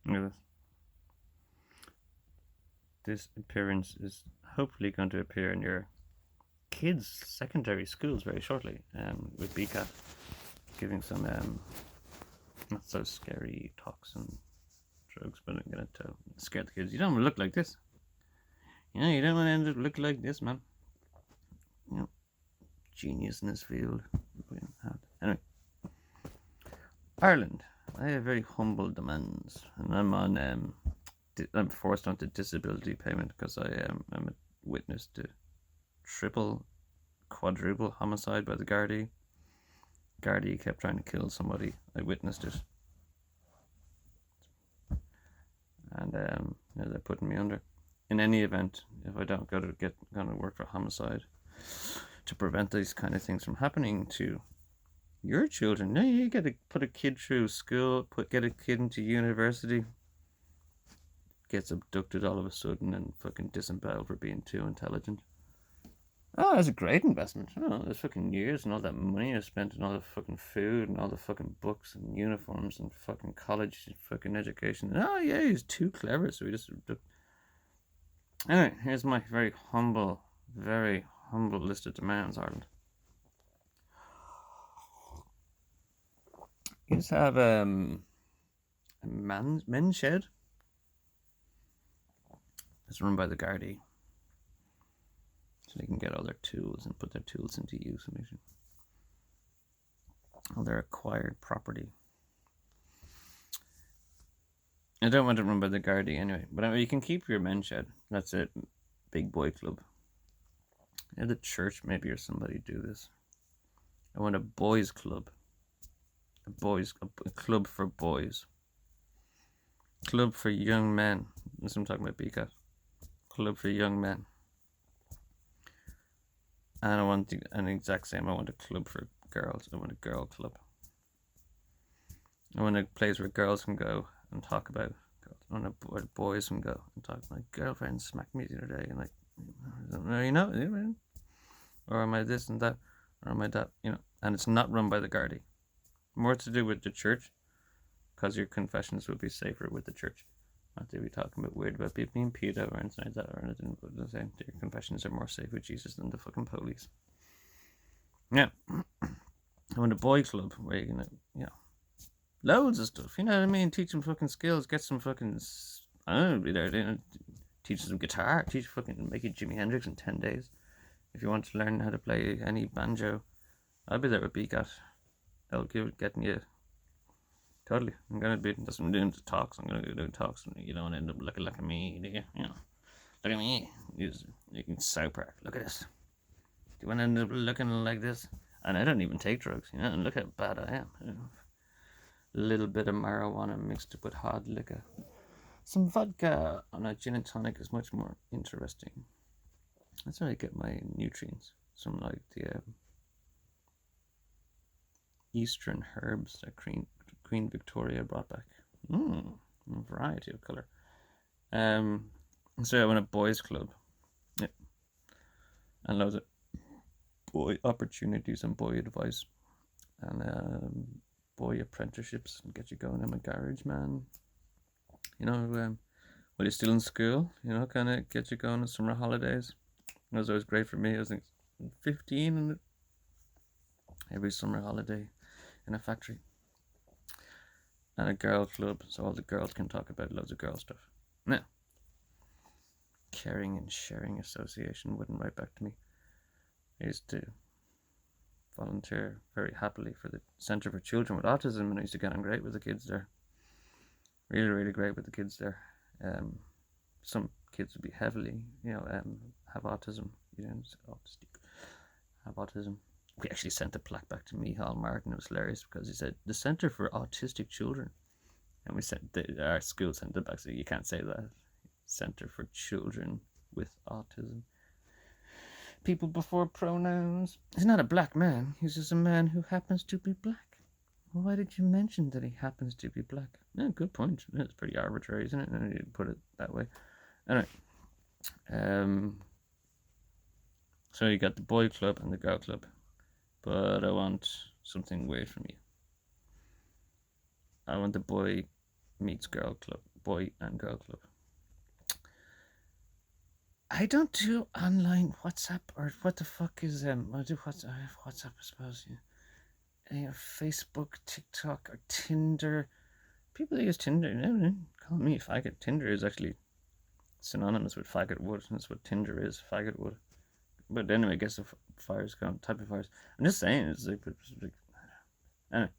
Look at this. This appearance is hopefully going to appear in your kids' secondary schools very shortly. With BCAT giving some not so scary talks and drugs, but I'm gonna scare the kids. You don't want to look like this. You don't want to end up looking like this, man. Genius in this field. Anyway, Ireland. I have very humble demands, and I'm forced onto disability payment because I'm a witness to triple, quadruple homicide by the Gardaí. Gardaí kept trying to kill somebody. I witnessed it, and they're putting me under. In any event, if I don't go to work for homicide to prevent these kind of things from happening to your children, no, you got to put a kid through school, get a kid into university, gets abducted all of a sudden and fucking disemboweled for being too intelligent. Oh, that's a great investment. Oh, there's fucking years and all that money I spent and all the fucking food and all the fucking books and uniforms and fucking college and fucking education. Oh, yeah, he's too clever, so he just... Anyway, here's my very humble list of demands, Ireland. You just have a men's shed. It's run by the Gardaí. So they can get all their tools and put their tools into use. All their acquired property. I don't want it run by the Gardaí anyway, but you can keep your men's shed. That's it. Big boy club. The church maybe or somebody do this. I want a boys club. A club for boys. Club for young men. That's what I'm talking about, BCAT. Club for young men. And I want an exact same. I want a club for girls. I want a girl club. I want a place where girls can go and talk about girls. I want where boys can go and talk. My girlfriend smacked me the other day, and or am I this and that, or am I that? And it's not run by the Gardaí. More to do with the church, because your confessions would be safer with the church. Not to be talking about weird about people being pedo or anything like that or anything, but the same. Your confessions are more safe with Jesus than the fucking police. Yeah. I want a boy club where you can, loads of stuff. You know what I mean? Teach them fucking skills. Get some fucking, I don't know, be there. Teach them guitar. Make it Jimi Hendrix in 10 days. If you want to learn how to play any banjo, I'll be there with BCAT. I'll getting you. Totally. I'm going to be doing the talks. I'm going to do talks. And you don't end up looking like me, do you? Look at me. You can South Park. Look at this. Do you want to end up looking like this? And I don't even take drugs, and look how bad I am. A little bit of marijuana mixed up with hard liquor. Some vodka on a gin and tonic is much more interesting. That's how I get my nutrients. Some like the Eastern herbs that Queen Victoria brought back. A variety of colour. So I went a boys' club. Yeah. And loads of boy opportunities and boy advice. And boy apprenticeships and get you going. I'm a garage man. While you're still in school, kind of get you going on summer holidays. It was always great for me. I was 15 and every summer holiday in a factory. And a girl club, so all the girls can talk about loads of girl stuff. Now, Caring and Sharing Association wouldn't write back to me. I used to volunteer very happily for the Centre for Children with Autism, and I used to get on great with the kids there. Really, really great with the kids there. Some kids would be heavily, have autism. Autistic, have autism. We actually sent a plaque back to Micheál Martin. It was hilarious because he said the Centre for Autistic Children, and we sent our school sent it back. So you can't say that. Centre for Children with Autism. People before pronouns. He's not a black man. He's just a man who happens to be black. Well, why did you mention that he happens to be black? Yeah, good point. It's pretty arbitrary, isn't it? I need to put it that way. Anyway. So you got the boy club and the girl club. But I want something weird from you. I want the boy meets girl club. boy and girl club. I don't do online WhatsApp, or what the fuck is I do WhatsApp, I suppose. Yeah. Facebook, TikTok, or Tinder. People that use Tinder, call me faggot. Tinder is actually synonymous with faggot wood. That's what Tinder is, faggot wood. But anyway, I guess the fires count, type of fires. I'm just saying, it's like anyway,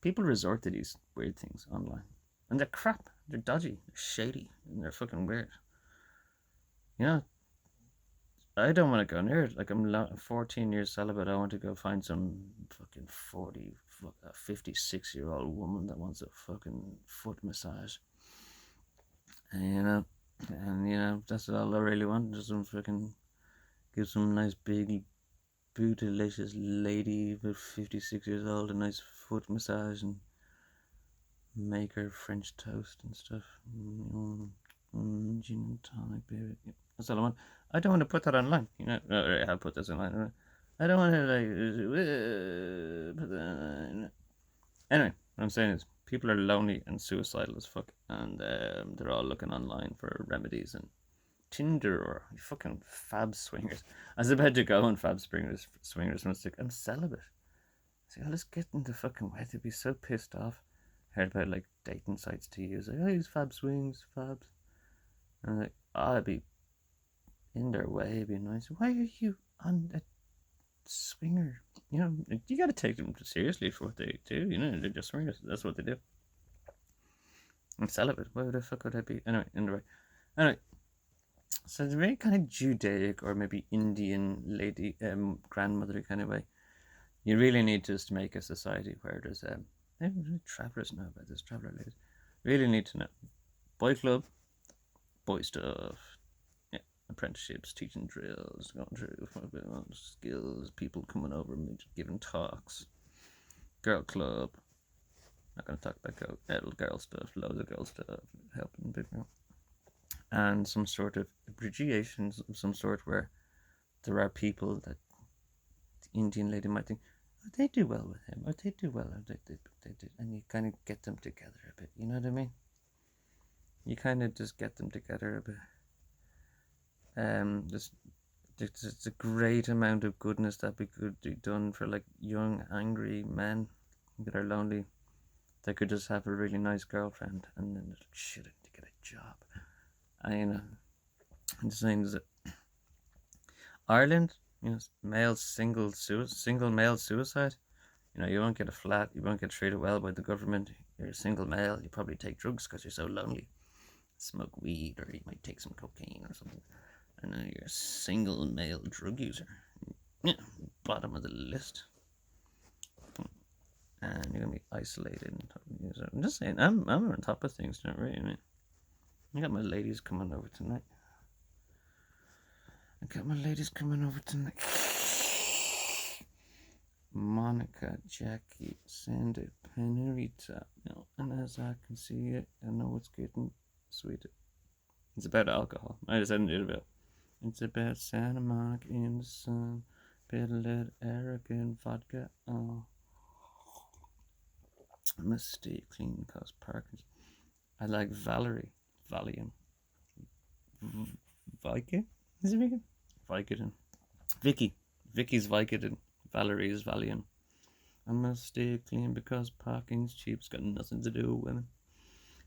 people resort to these weird things online, and they're crap. They're dodgy. They're shady. And they're fucking weird. I don't want to go near it. Like, I'm 14 years celibate. I want to go find some fucking 56-year-old woman that wants a fucking foot massage. And that's all I really want. Just some fucking give some nice big bootylicious lady about 56 years old a nice foot massage and make her French toast and stuff. Gin and tonic, baby. Yeah, that's all I want. I don't want to put that online. I'll put this online. I don't want to put that. Anyway, what I'm saying is, people are lonely and suicidal as fuck, and they're all looking online for remedies and Tinder or fucking Fab Swingers. I was about to go on Fab Swingers and I was like, I'm celibate. So let's get into fucking way. They'd be so pissed off. Heard about like dating sites to use. Like, I use Fab Swings, Fabs. And I'm like, I'd be in their way. It'd be nice. Why are you on a swinger? You got to take them seriously for what they do. They're just swingers. That's what they do. I'm celibate. Why the fuck would I be? Anyway. So it's very kind of Judaic or maybe Indian lady, grandmother kind of way. You really need to just make a society where there's maybe travelers know about this. Traveler ladies really need to know. Boy club, boy stuff. Yeah, apprenticeships, teaching drills, going through skills. People coming over and giving talks. Girl club. Not gonna talk about girl stuff. Loads of girl stuff. Helping people. And some sort of abbreviations of some sort where there are people that the Indian lady might think, oh, they do well with him, or they do well, or they do, and you kind of get them together a bit. You know what I mean? You kind of just get them together a bit. There's a great amount of goodness that could be done for like young, angry men that are lonely. They could just have a really nice girlfriend, and then shit, to get a job. I'm just saying that Ireland, male single male suicide. You won't get a flat. You won't get treated well by the government. You're a single male. You probably take drugs because you're so lonely. Smoke weed, or you might take some cocaine or something. And then you're a single male drug user. Yeah, bottom of the list. And you're gonna be isolated. I'm just saying, I'm on top of things, not really. I got my ladies coming over tonight. Monica, Jackie, Sandy, Penrita. And as I can see it, I know it's getting sweeter. It's about alcohol. I just hadn't did about. It's about Santa Monica in the sun. Better let Erica and vodka on. I must stay clean because Parkinson's. I like Valerie. Valium. Vicodin? Is it Vicodin? Vicodin. Vicky's Vicodin. Valerie's Valium. I must stay clean because parking's cheap. It's got nothing to do with women.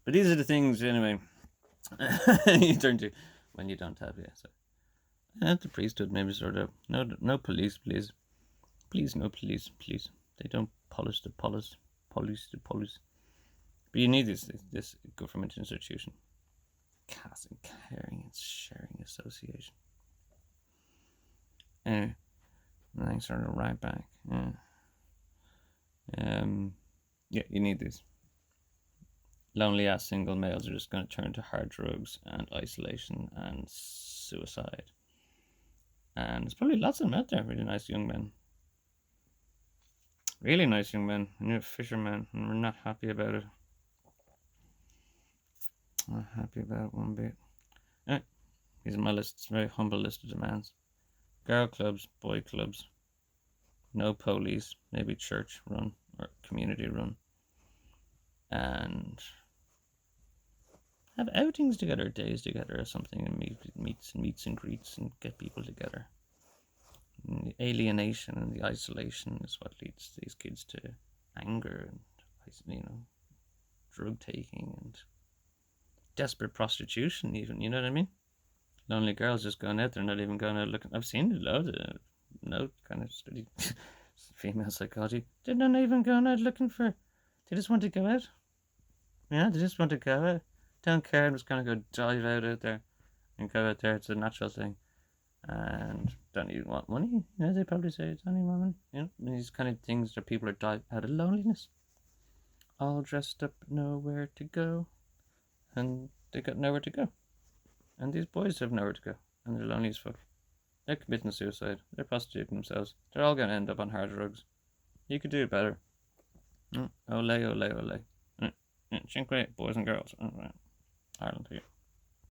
But these are the things, anyway, you turn to when you don't have, so. And the priesthood maybe sort of, no police, please. Please, no police, please. They don't polish the police. But you need this government institution. Casting, caring, and sharing association. Anyway, thanks for the right back. Yeah, you need these. Lonely ass single males are just going to turn to hard drugs and isolation and suicide. And there's probably lots of them out there, really nice young men. Really nice young men. I knew a fisherman, and we're not happy about it. Not happy about it one bit. Anyway, these are my list. It's a very humble list of demands. Girl clubs, boy clubs. No police, maybe church run or community run. And have outings together, days together or something, and meets and greets and get people together. And the alienation and the isolation is what leads these kids to anger and, drug taking and desperate prostitution even, you know what I mean? Lonely girls just going out there, not even going out looking. I've seen loads of kind of study female psychology. They're not even going out looking for. They just want to go out. Yeah, they just want to go out. Don't care. I'm just gonna go dive out there and go out there. It's a natural thing, and don't even want money. They probably say it's only money. These kind of things that people are dive out of loneliness, all dressed up, nowhere to go, and they got nowhere to go. And these boys have nowhere to go, and they're lonely as fuck. They're committing suicide. They're prostituting themselves. They're all going to end up on hard drugs. You could do it better. Ole, ole, ole. Think great, boys and girls. Ireland here.